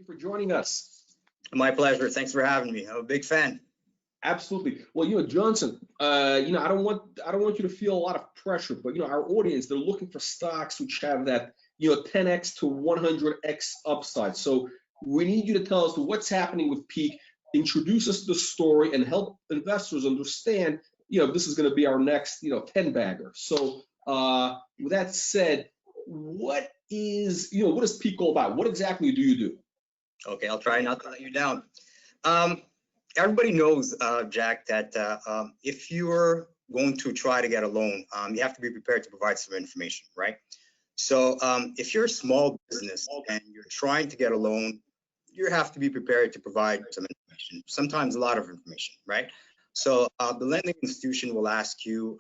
you for joining us. My pleasure. Thanks for having me. I'm a big fan. Absolutely. Well, Johnson, I don't want you to feel a lot of pressure, but our audience, they're looking for stocks which have that 10x to 100x upside. So we need you to tell us what's happening with Peak, introduce us to the story, and help investors understand this is going to be our next 10 bagger. So with that said, what is Peak all about? What exactly do you do? Okay, I'll try not to let you down. Everybody knows, Jack, that if you're going to try to get a loan, you have to be prepared to provide some information, right? So if you're a small business and you're trying to get a loan, you have to be prepared to provide some information, sometimes a lot of information, right? So the lending institution will ask you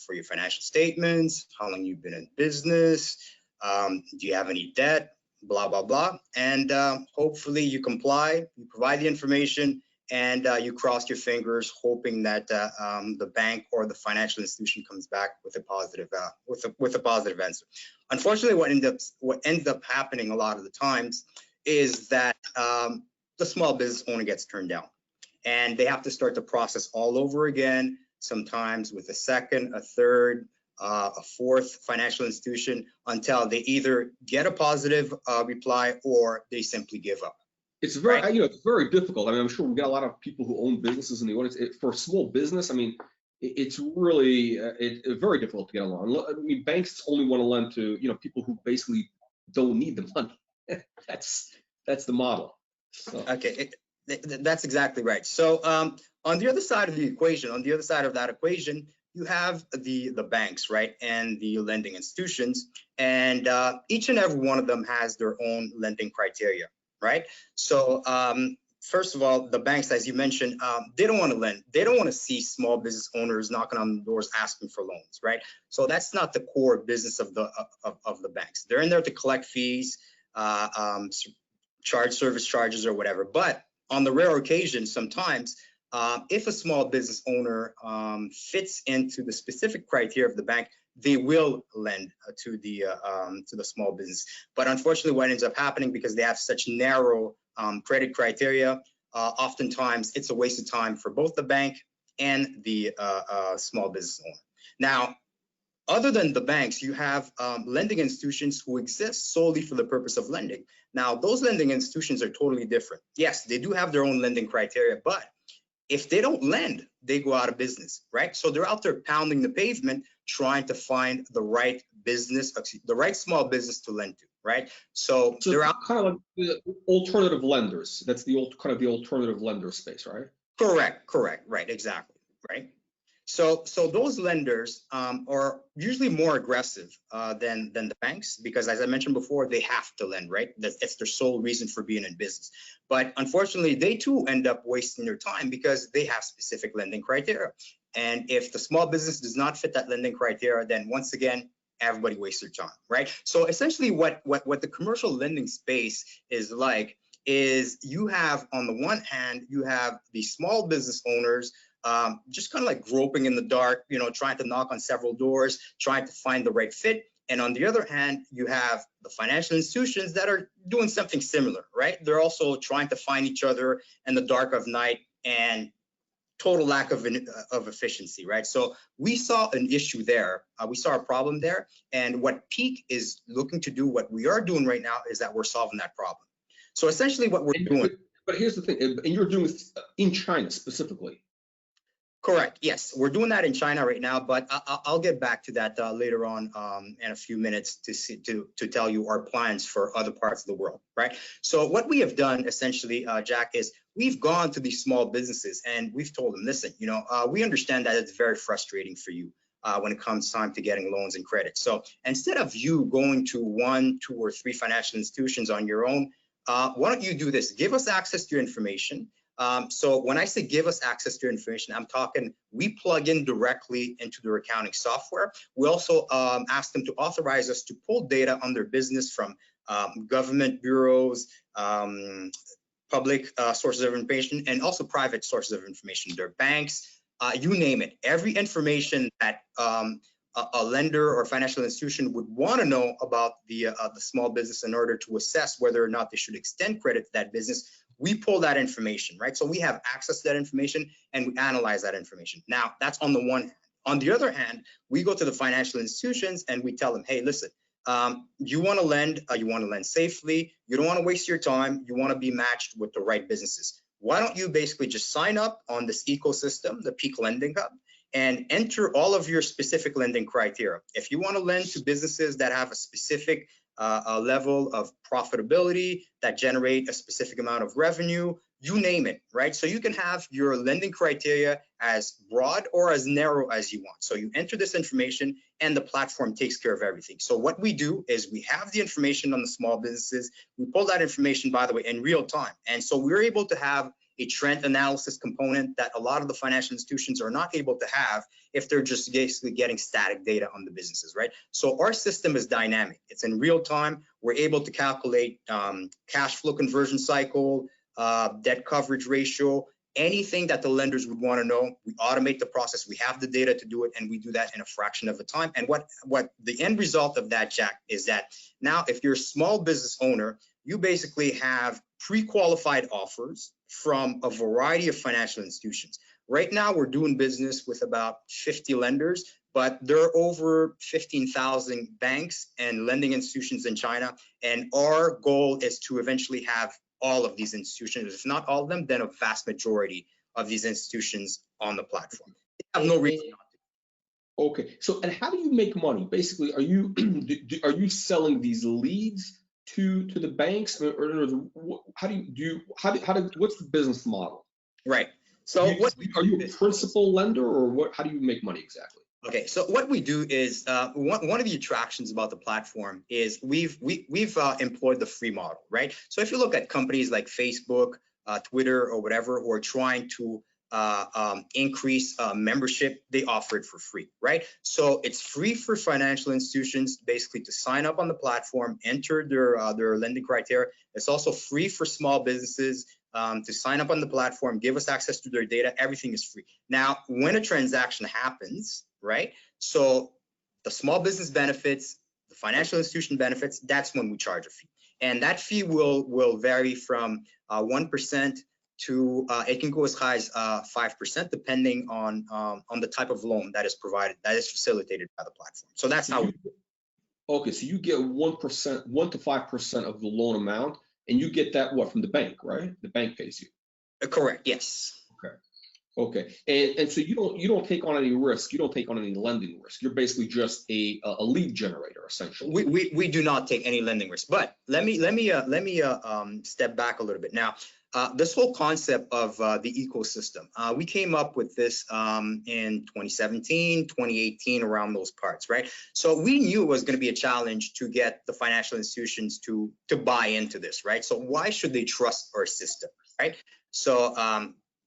for your financial statements, how long you've been in business, do you have any debt, blah, blah, blah. And hopefully you comply, you provide the information, and you cross your fingers hoping that the bank or the financial institution comes back with a positive with a positive answer. Unfortunately, what ends up happening a lot of the times is that the small business owner gets turned down, and they have to start the process all over again, sometimes with a second, a third, a fourth financial institution, until they either get a positive reply or they simply give up. It's very, it's very difficult. I mean, I'm sure we've got a lot of people who own businesses in the audience. For a small business, I mean, it's really very difficult to get a loan. I mean, banks only want to lend to people who basically don't need the money. that's the model. So. Okay, that's exactly right. So on the other side of the equation, on the other side of that equation, you have the banks, right, and the lending institutions, and each and every one of them has their own lending criteria. Right. So first of all, the banks, as you mentioned, they don't want to lend. They don't want to see small business owners knocking on the doors asking for loans. Right. So that's not the core business of the banks. They're in there to collect fees, charge service charges or whatever. But on the rare occasion, sometimes if a small business owner fits into the specific criteria of the bank, they will lend to the small business. But unfortunately, what ends up happening, because they have such narrow credit criteria, oftentimes it's a waste of time for both the bank and the small business owner. Now, other than the banks, you have lending institutions who exist solely for the purpose of lending. Now, those lending institutions are totally different. Yes, they do have their own lending criteria, but if they don't lend, they go out of business, right? So they're out there pounding the pavement, trying to find the right business, the right small business to lend to, right? So they're out kind of like the alternative lenders. That's the kind of the alternative lender space, right? Correct, right, exactly, right? So those lenders are usually more aggressive than the banks, because as I mentioned before, they have to lend, right? That's their sole reason for being in business. But unfortunately, they too end up wasting their time because they have specific lending criteria. And if the small business does not fit that lending criteria, then once again, everybody wastes their time, right? So essentially what the commercial lending space is like is you have, on the one hand, you have the small business owners just kind of like groping in the dark, trying to knock on several doors, trying to find the right fit. And on the other hand, you have the financial institutions that are doing something similar, right? They're also trying to find each other in the dark of night, and total lack of efficiency, right? So we saw an issue there. We saw a problem there. And what Peak is looking to do, what we are doing right now, is that we're solving that problem. So essentially what we're doing. But here's the thing, and you're doing this in China specifically. Correct. Yes, we're doing that in China right now, but I'll get back to that later on in a few minutes to tell you our plans for other parts of the world, right? So what we have done essentially, Jack, is we've gone to these small businesses and we've told them, listen, we understand that it's very frustrating for you when it comes time to getting loans and credit. So instead of you going to 1, 2, or 3 financial institutions on your own, why don't you do this? Give us access to your information. So when I say give us access to your information, I'm talking we plug in directly into their accounting software. We also ask them to authorize us to pull data on their business from government bureaus, public sources of information, and also private sources of information, their banks, you name it. Every information that a lender or financial institution would want to know about the small business in order to assess whether or not they should extend credit to that business, we pull that information, right? So we have access to that information and we analyze that information. Now, that's on the one hand. On the other hand, we go to the financial institutions and we tell them, hey, listen, you want to lend safely, you don't want to waste your time, you want to be matched with the right businesses. Why don't you basically just sign up on this ecosystem, the Peak Lending Hub, and enter all of your specific lending criteria. If you want to lend to businesses that have a specific level of profitability, that generate a specific amount of revenue, you name it, right? So you can have your lending criteria as broad or as narrow as you want. So you enter this information and the platform takes care of everything. So what we do is we have the information on the small businesses. We pull that information, by the way, in real time. And so we're able to have a trend analysis component that a lot of the financial institutions are not able to have if they're just basically getting static data on the businesses, right? So our system is dynamic. It's in real time. We're able to calculate cash flow conversion cycle, debt coverage ratio, anything that the lenders would want to know. We automate the process. We have the data to do it, and we do that in a fraction of the time. And what the end result of that, Jack, is that now if you're a small business owner, you basically have pre-qualified offers from a variety of financial institutions. Right now, we're doing business with about 50 lenders, but there are over 15,000 banks and lending institutions in China. And our goal is to eventually have all of these institutions, if not all of them, then a vast majority of these institutions on the platform. They have no reason not to. Okay, so and how do you make money? Basically, are you selling these leads to the banks, or what's the business model? Right. So are you a principal lender, or what? How do you make money exactly? Okay, so what we do is one of the attractions about the platform is we've employed the free model, right? So if you look at companies like Facebook, Twitter, or whatever, who are trying to increase membership, they offer it for free, right? So it's free for financial institutions basically to sign up on the platform, enter their lending criteria. It's also free for small businesses to sign up on the platform, give us access to their data. Everything is free. Now, when a transaction happens, right? So the small business benefits, the financial institution benefits, that's when we charge a fee. And that fee will vary from 1% to it can go as high as 5%, depending on the type of loan that is provided, that is facilitated by the platform. So that's how we. Okay, so you get 1%, 1 to 5% of the loan amount, and you get that what, from the bank, right? The bank pays you. Correct. Yes. Okay. Okay, and so you don't take on any risk. You don't take on any lending risk. You're basically just a lead generator, essentially. We do not take any lending risk. But let me step back a little bit. Now, this whole concept of the ecosystem, we came up with this in 2017, 2018, around those parts, right? So we knew it was going to be a challenge to get the financial institutions to buy into this, right? So why should they trust our system, right? So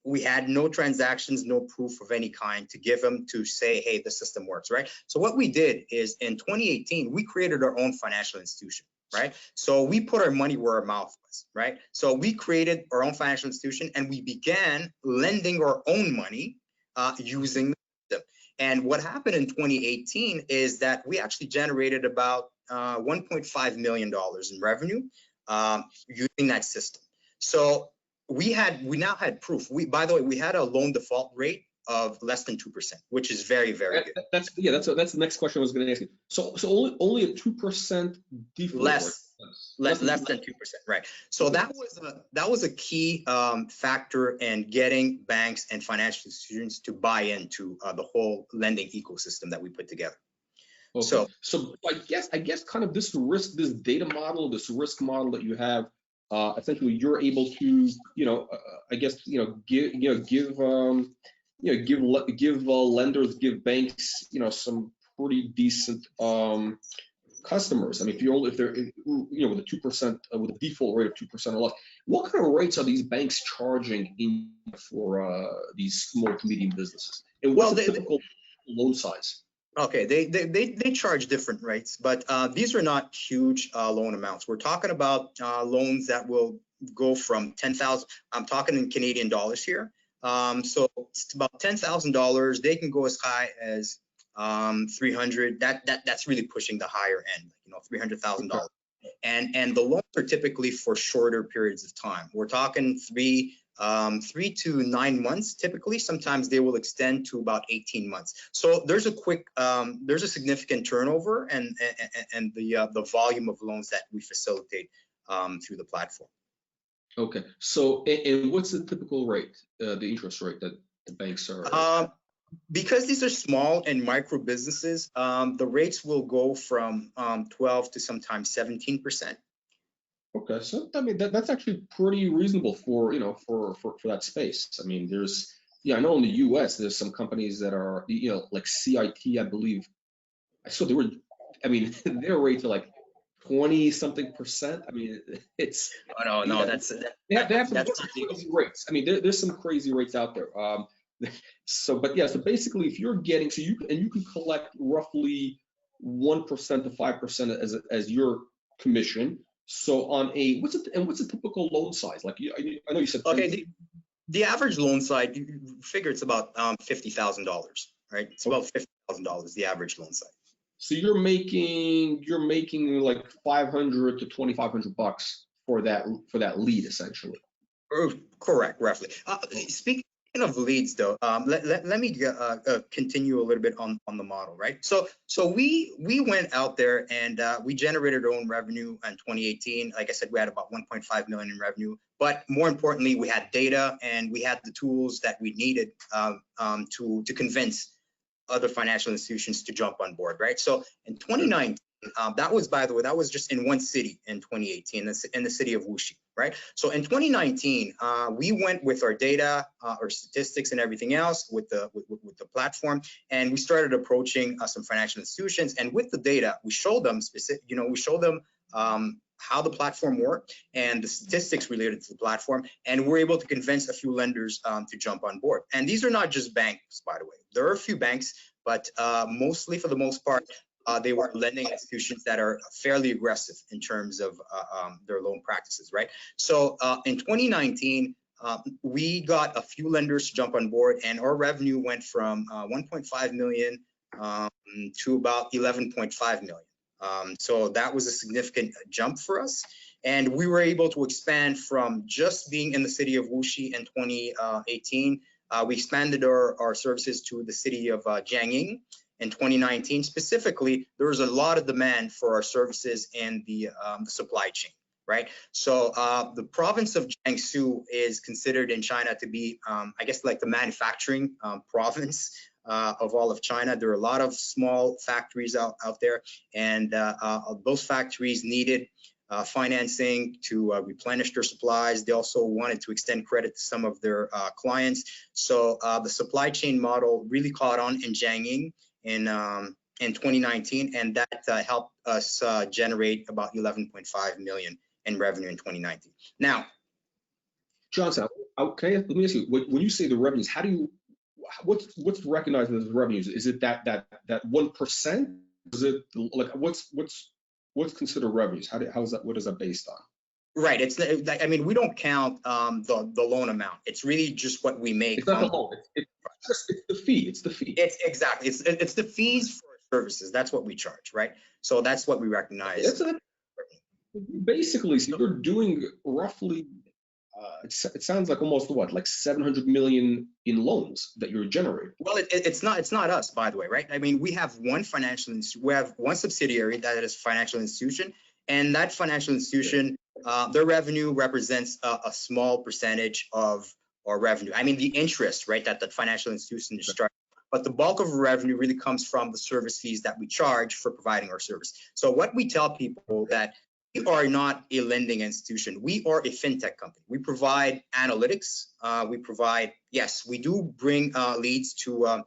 we had no transactions, no proof of any kind to give them to say, hey, the system works, right? So what we did is in 2018, we created our own financial institution, right? So we put our money where our mouth was, right? So we created our own financial institution and we began lending our own money using the system. And what happened in 2018 is that we actually generated about $1.5 million in revenue using that system. So we now had proof. By the way, we had a loan default rate of less than 2%, which is very, very good. That's the next question I was going to ask you. So only a 2% default less than 2%, right? So that was a key factor in getting banks and financial institutions to buy into the whole lending ecosystem that we put together. Okay. So I guess kind of this data model, this risk model that you have. Essentially, you're able to, give lenders, give banks, some pretty decent customers. I mean, if they're, with a 2%, with a default rate of 2% or less, what kind of rates are these banks charging for these small to medium businesses? And what's the typical loan size? Okay, they charge different rates, but these are not huge loan amounts. We're talking about loans that will go from 10,000. I'm talking in Canadian dollars here. So it's about $10,000. They can go as high as 300. That's really pushing the higher end, you know, $300,000. Okay. And the loans are typically for shorter periods of time. We're talking 3 to 9 months typically. Sometimes they will extend to about 18 months. So there's a significant turnover and the volume of loans that we facilitate through the platform. Okay. So, and what's the typical rate, the interest rate that the banks are? Because these are small and micro businesses, the rates will go from 12 to sometimes 17%. Okay, so I mean that's actually pretty reasonable for, you know, for that space. I mean, there's, yeah, I know in the U.S. there's some companies that are, you know, like CIT, I believe. I saw they were, I mean, their rates are like 20 something percent. I mean, it's, Oh, no, yeah, that's they have some that's crazy rates. I mean, there's some crazy rates out there. So, but yeah, so basically, if you're getting, so you can collect roughly 1% to 5% as your commission. So on a, what's a typical loan size? Like, I know you said 10. okay. The average loan side, you figure it's about $50,000, right? It's about $50,000 the average loan side. So you're making like 500 to 2,500 bucks for that lead essentially. Correct, roughly. Speaking of leads, though, let me continue a little bit on the model, right? So we went out there and we generated our own revenue in 2018. Like I said, we had about 1.5 million in revenue, but more importantly, we had data and we had the tools that we needed to convince other financial institutions to jump on board, right? So in 2019, that was, by the way, that was just in one city in 2018, in the city of Wuxi, right? So in 2019, we went with our data, our statistics, and everything else with the platform, and we started approaching some financial institutions. And with the data, we showed them how the platform worked and the statistics related to the platform, and we're able to convince a few lenders to jump on board. And these are not just banks, by the way. There are a few banks, but mostly, for the most part, they were lending institutions that are fairly aggressive in terms of their loan practices, right? So in 2019, we got a few lenders to jump on board, and our revenue went from 1.5 million to about 11.5 million. So that was a significant jump for us. And we were able to expand from just being in the city of Wuxi in 2018. We expanded our services to the city of Jiangyin in 2019. Specifically, there was a lot of demand for our services in the supply chain, right? So the province of Jiangsu is considered in China to be, I guess, like the manufacturing province of all of China. There are a lot of small factories out there, and those factories needed financing to replenish their supplies. They also wanted to extend credit to some of their clients. So the supply chain model really caught on in Jiangyin in 2019, and that helped us generate about 11.5 million in revenue in 2019. Now, Johnson, okay, let me ask you, when you say the revenues, how do you, what's recognized as revenues? Is it that 1%? Is it like what's considered revenues? How is that? What is that based on? Right. It's, I mean, we don't count the loan amount. It's really just what we make. It's not the loan. It's the fee. It's the fee. It's exactly. It's the fees for services. That's what we charge, right? So that's what we recognize. Basically, so you're doing roughly. It sounds like almost what, like 700 million in loans that you're generating. Well, it's not us, by the way, right? I mean, we have one subsidiary that is a financial institution, and that financial institution, their revenue represents a small percentage of our revenue. I mean, the interest, right, that the financial institution is charging, but the bulk of revenue really comes from the service fees that we charge for providing our service. So what we tell people that we are not a lending institution. We are a fintech company. We provide analytics. Yes, we do bring leads to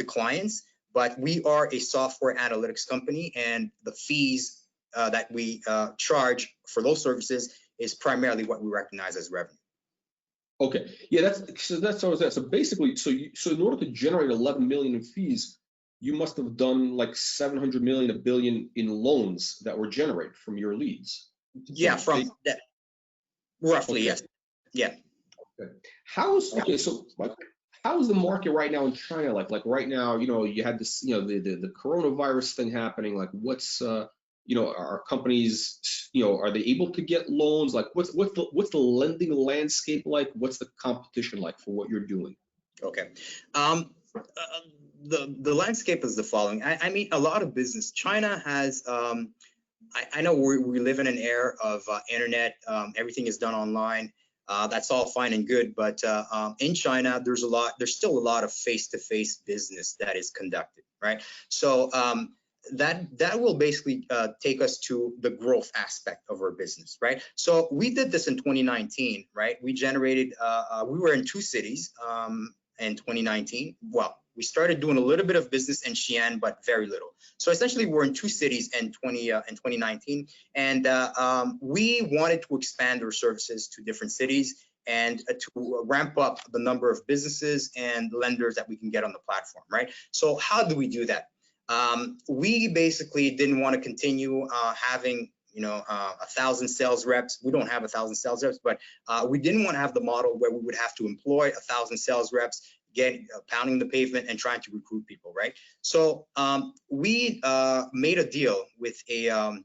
clients, but we are a software analytics company, and the fees that we charge for those services is primarily what we recognize as revenue. Okay, yeah, that's what I was at. So basically, so in order to generate 11 million in fees, you must have done like 700 million, $1 billion in loans that were generated from your leads. Yeah, from that, roughly, okay. Yes. Yeah. Okay. So How is the market right now in China? Like right now, you had this, the coronavirus thing happening. Like what's are companies, are they able to get loans? Like what's the lending landscape like? What's the competition like for what you're doing? Okay. The landscape is the following. I mean, a lot of business. China has. I know we live in an era of internet. Everything is done online. That's all fine and good, but in China, there's still a lot of face-to-face business that is conducted, right? So that will basically take us to the growth aspect of our business, right? So we did this in 2019, right? We generated, we were in 2 cities in 2019. Well, we started doing a little bit of business in Xi'an, but very little. So essentially, we're in 2 cities in 2019, and we wanted to expand our services to different cities and to ramp up the number of businesses and lenders that we can get on the platform, right? So how do we do that? We basically didn't want to continue having 1,000 sales reps. We don't have 1,000 sales reps, but we didn't want to have the model where we would have to employ 1,000 sales reps, pounding the pavement and trying to recruit people, right? So we made a deal with a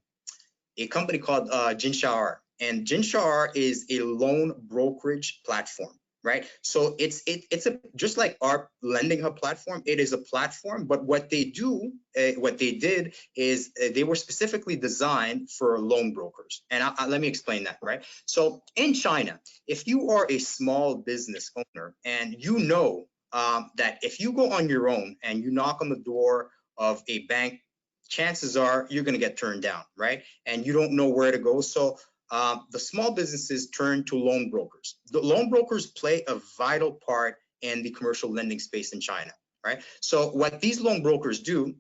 company called Jinshaar, and Jinshaar is a loan brokerage platform, right? So it's just like our Lending Hub platform. It is a platform, but what they did is they were specifically designed for loan brokers. And let me explain that, right? So in China, if you are a small business owner and that if you go on your own and you knock on the door of a bank, chances are you're going to get turned down, right? And you don't know where to go. So the small businesses turn to loan brokers. The loan brokers play a vital part in the commercial lending space in China, right? So what these loan brokers do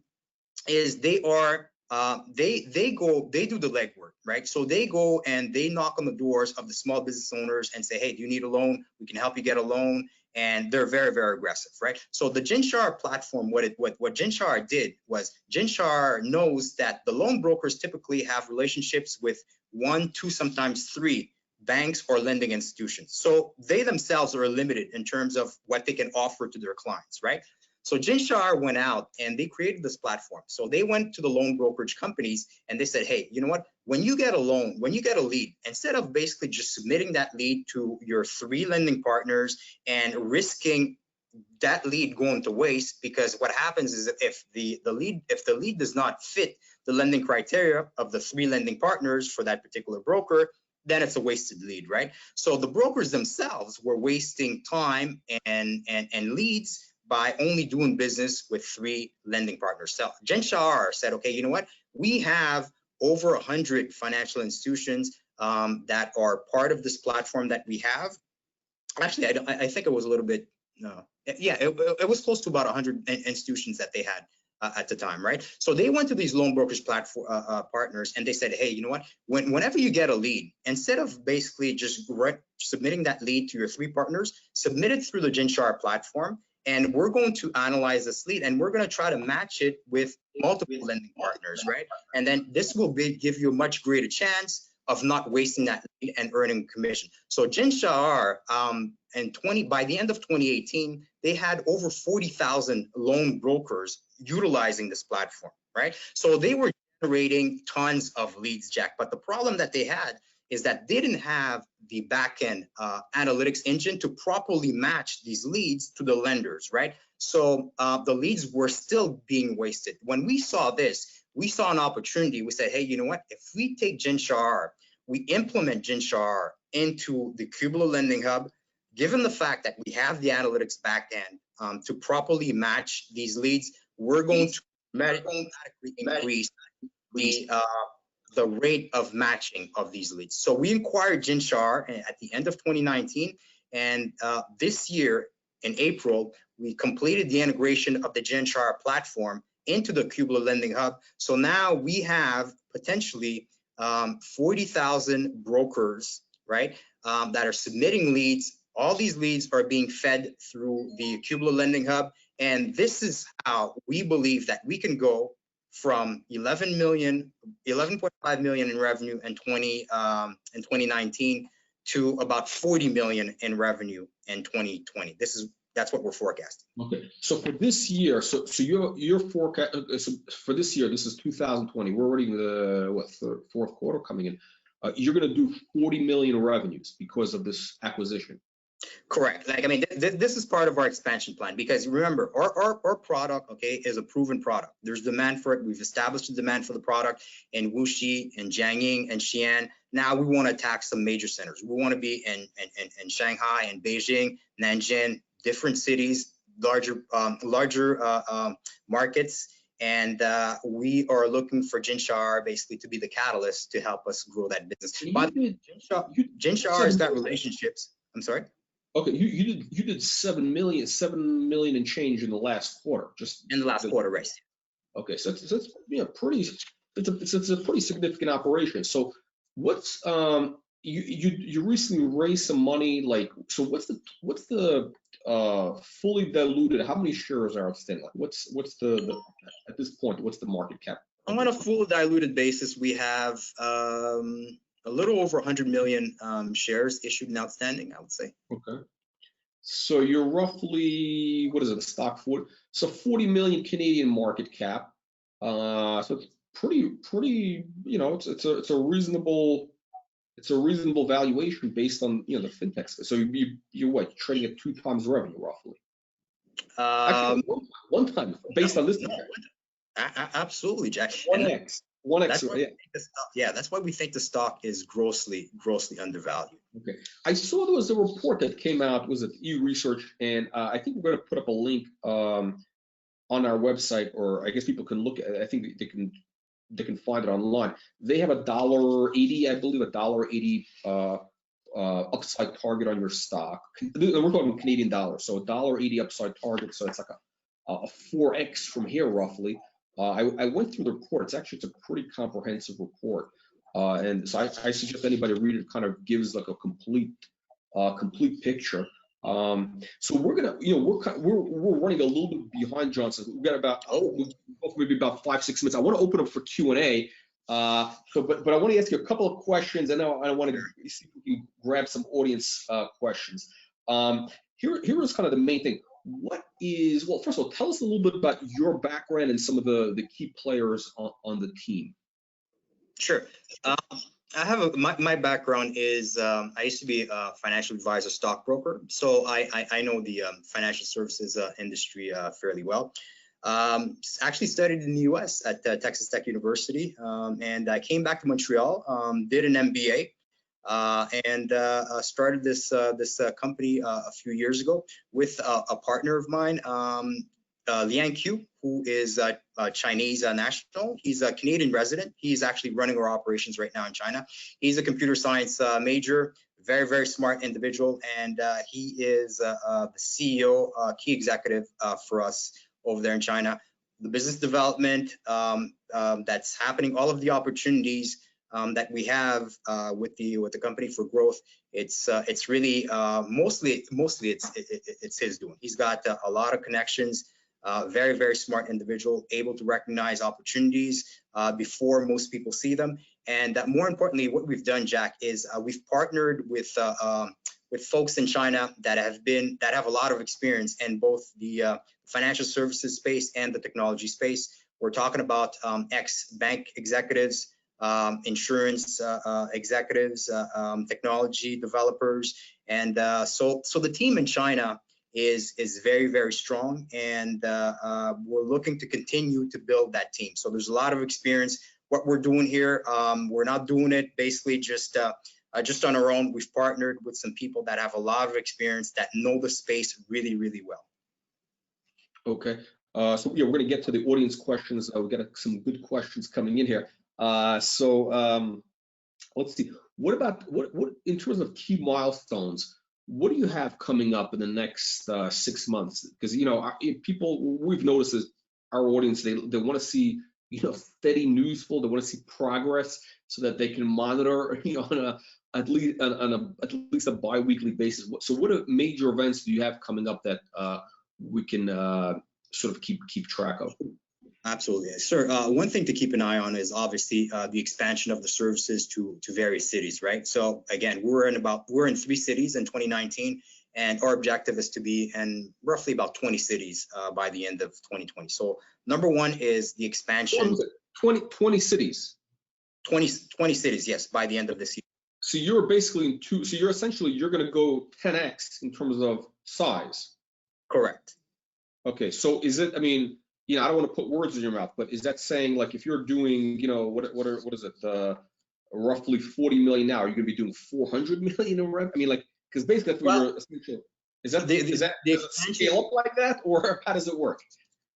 is they do the legwork, right? So they go and they knock on the doors of the small business owners and say, hey, do you need a loan? We can help you get a loan. And they're very, very aggressive, right? So the Jinshaar platform, what Jinshaar did was Jinshaar knows that the loan brokers typically have relationships with 1, 2, sometimes 3 banks or lending institutions. So they themselves are limited in terms of what they can offer to their clients, right? So Jinshaar went out and they created this platform. So they went to the loan brokerage companies and they said, hey, you know what? When you get a loan, when you get a lead, instead of basically just submitting that lead to your 3 lending partners and risking that lead going to waste, because what happens is that if the lead does not fit the lending criteria of the 3 lending partners for that particular broker, then it's a wasted lead, right? So the brokers themselves were wasting time and leads by only doing business with 3 lending partners. So Jinshaar said, okay, you know what? We have over 100 financial institutions that are part of this platform that we have. Actually, I think it was a little bit, yeah, it was close to about 100 institutions that they had at the time, right? So they went to these loan brokers platform partners and they said, hey, you know what? Whenever you get a lead, instead of basically just submitting that lead to your 3 partners, submit it through the Jinshaar platform. And we're going to analyze this lead and we're going to try to match it with multiple lending partners, right? And then this will give you a much greater chance of not wasting that lead and earning commission. So Jinshaar, by the end of 2018, they had over 40,000 loan brokers utilizing this platform, right? So they were generating tons of leads, Jack. But the problem that they had is that they didn't have the back-end analytics engine to properly match these leads to the lenders, right? So the leads were still being wasted. When we saw this, we saw an opportunity. We said, hey, you know what? If we take Jinshaar, we implement Jinshaar into the Cubular Lending Hub, given the fact that we have the analytics back-end to properly match these leads, we're going to automatically increase the rate of matching of these leads. So we acquired Jinshaar at the end of 2019, and this year in April, we completed the integration of the Jinshaar platform into the Cubular Lending Hub. So now we have potentially 40,000 brokers, right, that are submitting leads. All these leads are being fed through the Cubular Lending Hub, and this is how we believe that we can go from 11.5 million in revenue in 2019 to about 40 million in revenue in 2020. This is That's what we're forecasting. Okay, so for this year, so your forecast, so for this year, this is 2020. We're already in the fourth quarter coming in. You're going to do 40 million revenues because of this acquisition. Correct. Like, I mean, this is part of our expansion plan, because remember, our product, okay, is a proven product. There's demand for it. We've established the demand for the product in Wuxi and Jiangyin and Xi'an. Now we want to attack some major centers. We want to be in Shanghai and Beijing, Nanjing, different cities, larger markets. And we are looking for Jinsha basically to be the catalyst to help us grow that business. But Jinsha has got relationships. I'm sorry. Okay, you did 7 million and change in the last quarter, just in the last quarter, right? Okay, so it's it's a pretty significant operation. So what's you recently raised some money, like, so what's the fully diluted, how many shares are outstanding? Like what's the at this point, what's the market cap? On a fully diluted basis, we have a little over 100 million shares issued and outstanding, I would say. Okay. So you're roughly, what is it, a stock 40? So 40 million Canadian market cap. So it's pretty, you know, it's a reasonable valuation based on, you know, the fintechs. So you're what, trading at 2 times revenue roughly? Actually, one time based on this. Absolutely, Jack. 1x. Yeah, that's why we think the stock is grossly undervalued. Okay, I saw there was a report that came out, was it eResearch, and I think we're going to put up a link on our website, or I guess people can look at. I think they can find it online. They have $1.80, I believe, $1.80 upside target on your stock. We're talking Canadian dollars, so $1.80 upside target. So it's like a 4x from here roughly. I went through the report. It's a pretty comprehensive report, and so I suggest anybody read it. Kind of gives like a complete picture. So we're gonna, you know, we're running a little bit behind, Johnson. We've got about maybe about 5-6 minutes. I want to open up for Q&A. So, but I want to ask you a couple of questions. I know I want to see if we can grab some audience questions. Here is kind of the main thing. Well, first of all, tell us a little bit about your background and some of the key players on the team. Sure. I have my background is I used to be a financial advisor, stockbroker, so I know the financial services industry fairly well. Actually studied in the U.S. at Texas Tech University, and I came back to Montreal, did an MBA. And started this company a few years ago with a partner of mine, Liang Q, who is a Chinese national. He's a Canadian resident. He's actually running our operations right now in China. He's a computer science major, very, very smart individual, and he is the CEO, key executive for us over there in China. The business development that's happening, all of the opportunities that we have with the company for growth, it's really mostly it's his doing. He's got a lot of connections, very, very smart individual, able to recognize opportunities before most people see them. And more importantly, what we've done, Jack, is we've partnered with folks in China that have a lot of experience in both the financial services space and the technology space. We're talking about ex-bank executives, insurance executives, technology developers, and so the team in China is very, very strong, and we're looking to continue to build that team. So there's a lot of experience. What we're doing here, we're not doing it basically just on our own. We've partnered with some people that have a lot of experience, that know the space really, really well. Okay, so yeah, we're going to get to the audience questions. We've got some good questions coming in here. So let's see. What about what in terms of key milestones? What do you have coming up in the next 6 months? Because, you know, people, we've noticed that our audience, they want to see, you know, steady news flow. They want to see progress so that they can monitor, you know, on at least a bi-weekly basis. So what major events do you have coming up that we can sort of keep track of? Absolutely, sir. One thing to keep an eye on is obviously the expansion of the services to various cities, right? So again, we're in 3 cities in 2019, and our objective is to be in roughly about 20 cities by the end of 2020. So number one is the expansion. 20 cities. 20 cities, yes, by the end of this year. So you're basically in two. So you're essentially you're going to go 10x in terms of size. Correct. Okay. So is it? I mean, you know, I don't want to put words in your mouth, but is that saying like if you're doing, you know, what is it? Roughly 40 million now. Are you going to be doing 400 million in revenue? I mean, like, because basically that's what you're essentially. Is that does it scale up like that, or how does it work?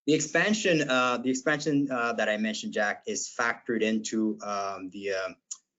The expansion that I mentioned, Jack, is factored into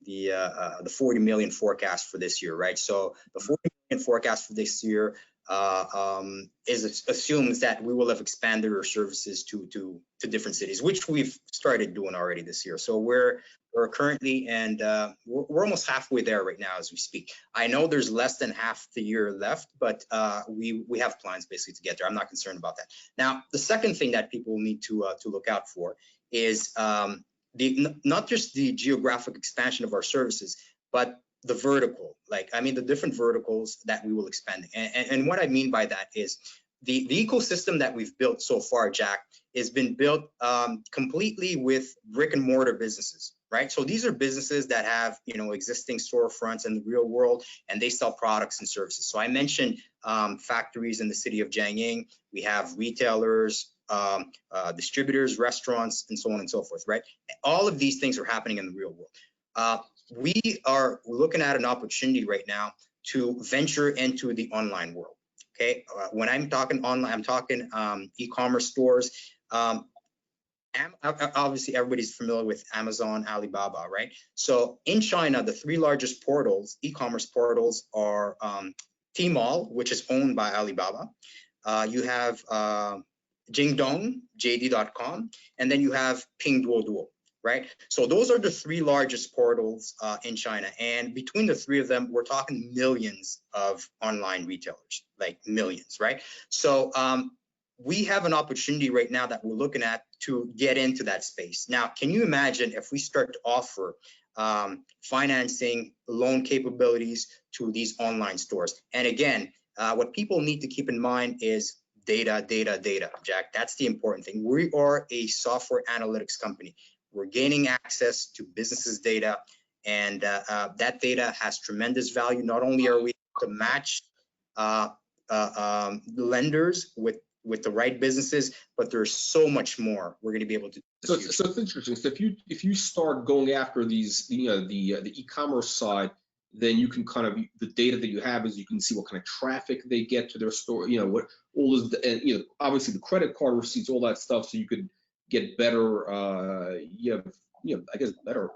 the 40 million forecast for this year, right? So the 40 million forecast for this year assumes that we will have expanded our services to different cities, which we've started doing already this year. So we're currently, and we're almost halfway there right now as we speak. I know there's less than half the year left, but we have plans basically to get there. I'm not concerned about that. Now, the second thing that people need to look out for is not just the geographic expansion of our services, but the vertical, the different verticals that we will expand. And what I mean by that is the ecosystem that we've built so far, Jack, has been built completely with brick and mortar businesses, right? So these are businesses that have, existing storefronts in the real world, and they sell products and services. So I mentioned factories in the city of Jiangyin. We have retailers, distributors, restaurants, and so on and so forth, right? All of these things are happening in the real world. We are looking at an opportunity right now to venture into the online world. Okay, when I'm talking online, I'm talking e-commerce stores. Obviously, everybody's familiar with Amazon, Alibaba, right? So in China, the three largest portals, e-commerce portals, are Tmall, which is owned by Alibaba. You have Jingdong, JD.com, and then you have Pinduoduo, right? So those are the three largest portals in China. And between the three of them, we're talking millions of online retailers, like millions, right? So we have an opportunity right now that we're looking at to get into that space. Now, can you imagine if we start to offer financing, loan capabilities to these online stores? And again, what people need to keep in mind is data, Jack. That's the important thing. We are a software analytics company. We're gaining access to businesses' data, and that data has tremendous value. Not only are we able to match lenders with the right businesses, but there's so much more we're going to be able to do. So it's interesting. So if you start going after these, the e-commerce side, then you can kind of, the data that you have is you can see what kind of traffic they get to their store, what all is, and obviously the credit card receipts, all that stuff, so you could get better, I guess better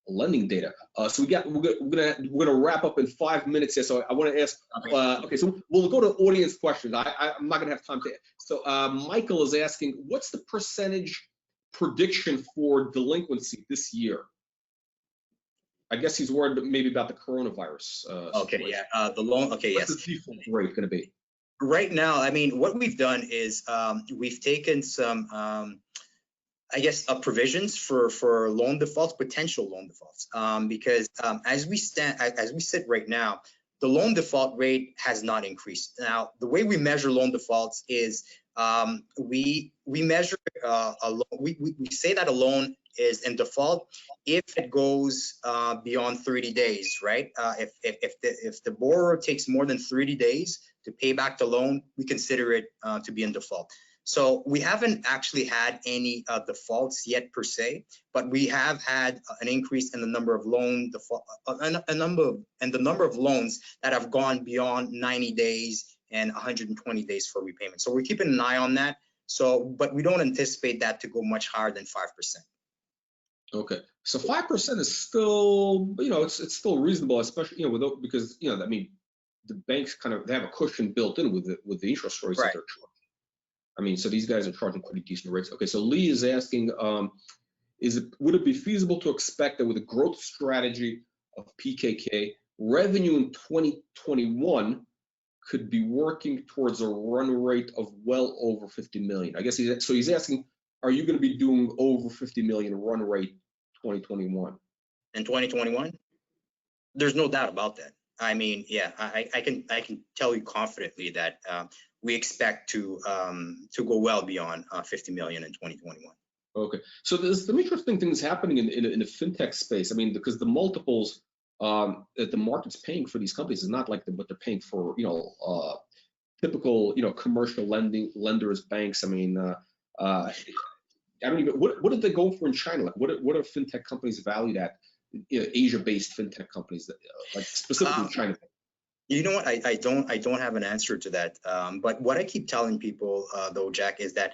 lending data. So we're gonna wrap up in 5 minutes here. So I want to ask. Okay, so we'll go to audience questions. I'm not gonna have time to. So Michael is asking, what's the percentage prediction for delinquency this year? I guess he's worried maybe about the coronavirus. Okay, situation. Yeah, the loan. Okay, what's yes. The default rate going to be? Right now, I mean, what we've done is we've taken some, I guess, provisions for loan defaults, potential loan defaults, because as we sit right now, the loan default rate has not increased. Now, the way we measure loan defaults is we measure we say that a loan is in default if it goes beyond 30 days, right? If the borrower takes more than 30 days to pay back the loan, we consider it to be in default. So we haven't actually had any defaults yet per se, but we have had an increase in the number of loan default, the number of loans that have gone beyond 90 days and 120 days for repayment. So we're keeping an eye on that. So, but we don't anticipate that to go much higher than 5%. Okay, so 5% is still, it's still reasonable, especially because I mean, the banks they have a cushion built in with the interest rates that they're charging. I mean, so these guys are charging pretty decent rates. Okay, so Lee is asking, would it be feasible to expect that with a growth strategy of PKK, revenue in 2021 could be working towards a run rate of well over 50 million? I guess he's asking, are you going to be doing over 50 million run rate 2021? In 2021? There's no doubt about that. I mean, yeah, I can tell you confidently that we expect to go well beyond 50 million in 2021. Okay, so there's some interesting things happening in the fintech space. I mean, because the multiples that the market's paying for these companies is not like what they're paying for, typical, commercial lenders, banks. I mean, I don't even, what did they go for in China? Like, what are fintech companies valued at? Asia-based fintech companies that, like specifically China. You know what? I don't have an answer to that. But what I keep telling people, though, Jack, is that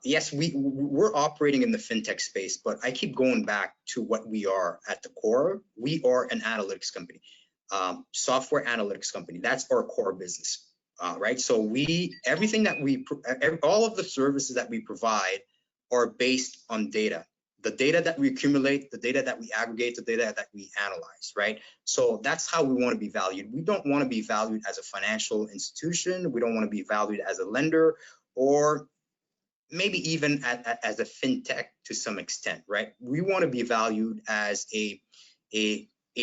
yes, we're operating in the fintech space, but I keep going back to what we are at the core. We are an analytics company, software analytics company. That's our core business, right? So everything that all of the services that we provide are based on data. The data that we accumulate, the data that we aggregate, the data that we analyze, right? So that's how we want to be valued. We don't want to be valued as a financial institution. We don't want to be valued as a lender, or maybe even as a fintech to some extent, right? We want to be valued as a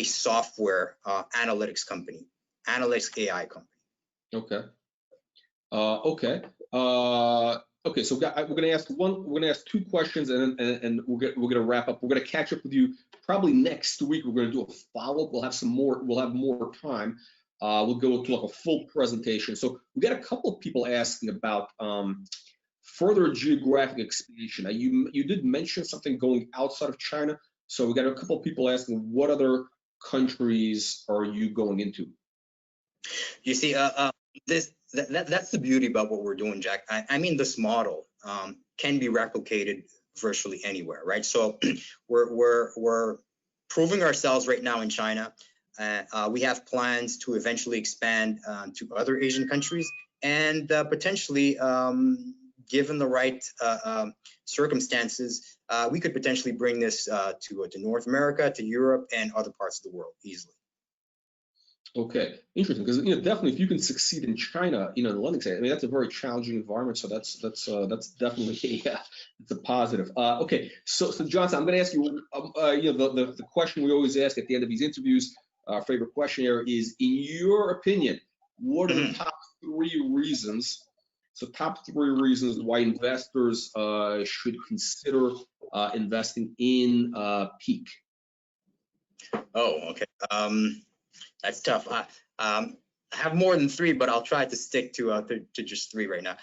software analytics company, analytics AI company. Okay. Okay, so we're going to ask two questions, and we're going to wrap up. We're going to catch up with you probably next week. We're going to do a follow-up. We'll have more time. We'll go to like a full presentation. So we got a couple of people asking about further geographic expansion. You did mention something going outside of China. So we got a couple of people asking, what other countries are you going into? You see, that's the beauty about what we're doing, Jack. I mean, this model can be replicated virtually anywhere, right? So we're proving ourselves right now in China. We have plans to eventually expand to other Asian countries, and potentially, given the right circumstances, we could potentially bring this to North America, to Europe, and other parts of the world easily. Okay, interesting, because definitely if you can succeed in China, the lending side, I mean that's a very challenging environment, so that's definitely it's a positive. Okay, so Johnson, I'm going to ask you, the question we always ask at the end of these interviews, our favorite question here is, in your opinion, what are the top three reasons? So top three reasons why investors should consider investing in Peak. Oh, okay. That's tough. I have more than three, but I'll try to stick to just three right now.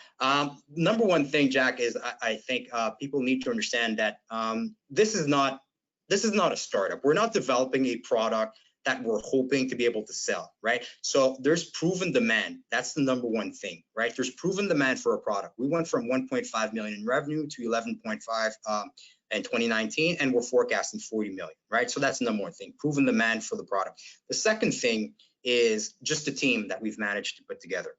Number one thing, Jack, is I think people need to understand that this is not a startup. We're not developing a product that we're hoping to be able to sell, right? So there's proven demand. That's the number one thing, right? There's proven demand for a product. We went from 1.5 million in revenue to 11.5 in 2019, and we're forecasting 40 million, right? So that's the number one thing, proven demand for the product. The second thing is just the team that we've managed to put together.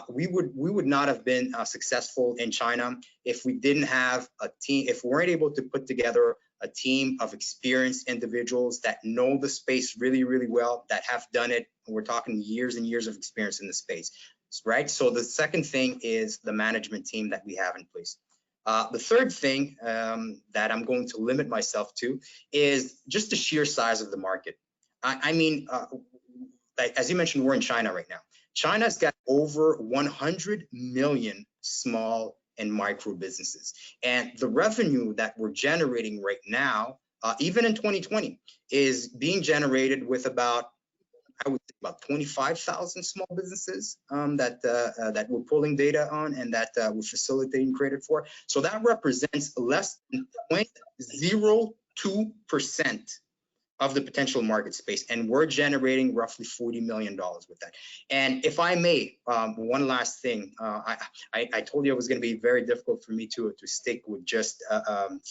We would not have been successful in China if we didn't have a team, if we weren't able to put together a team of experienced individuals that know the space really, really well, that have done it. We're talking years and years of experience in the space, right? So the second thing is the management team that we have in place. The third thing that I'm going to limit myself to is just the sheer size of the market. I mean, as you mentioned, we're in China right now. China's got over 100 million small and micro businesses. And the revenue that we're generating right now, even in 2020, is being generated with about, I would say, about 25,000 small businesses that we're pulling data on and that we're facilitating credit for. So that represents less than 0.02% of the potential market space, and we're generating roughly $40 million with that. And if I may, one last thing, I told you it was going to be very difficult for me to stick with just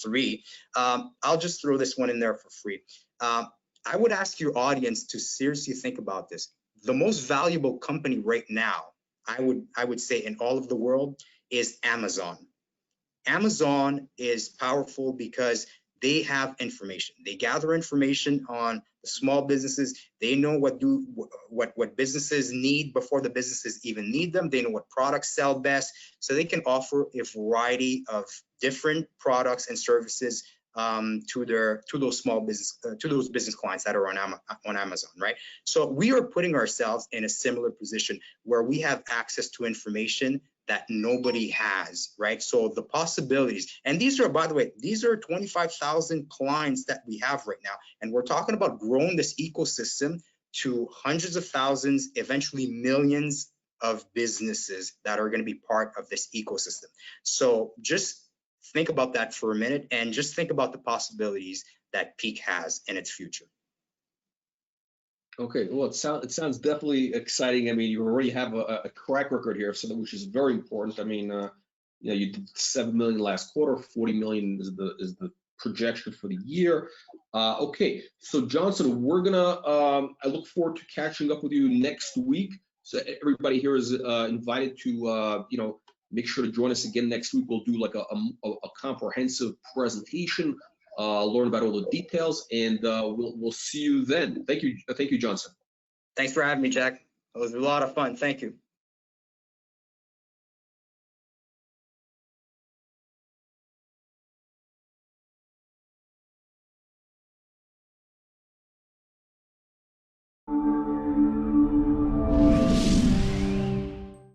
three. I'll just throw this one in there for free. I would ask your audience to seriously think about this. The most valuable company right now, I would say in all of the world, is Amazon. Amazon is powerful because they have information. They gather information on the small businesses. They know what businesses need before the businesses even need them. They know what products sell best. So they can offer a variety of different products and services to those small business to those business clients that are on Amazon, right? So we are putting ourselves in a similar position where we have access to information that nobody has, right? So the possibilities, and these are, by the way, these are 25,000 clients that we have right now, and we're talking about growing this ecosystem to hundreds of thousands, eventually millions of businesses that are going to be part of this ecosystem. So just think about that for a minute, and just think about the possibilities that Peak has in its future. Okay, well, it sounds definitely exciting. I mean, you already have a track record here, so which is very important. I mean, you know, you did 7 million last quarter, 40 million is the projection for the year. Okay, so Johnson, we're gonna. I look forward to catching up with you next week. So everybody here is invited to you know, make sure to join us again next week. We'll do like a comprehensive presentation. Learn about all the details, and we'll see you then. Thank you, Johnson. Thanks for having me, Jack. It was a lot of fun. Thank you.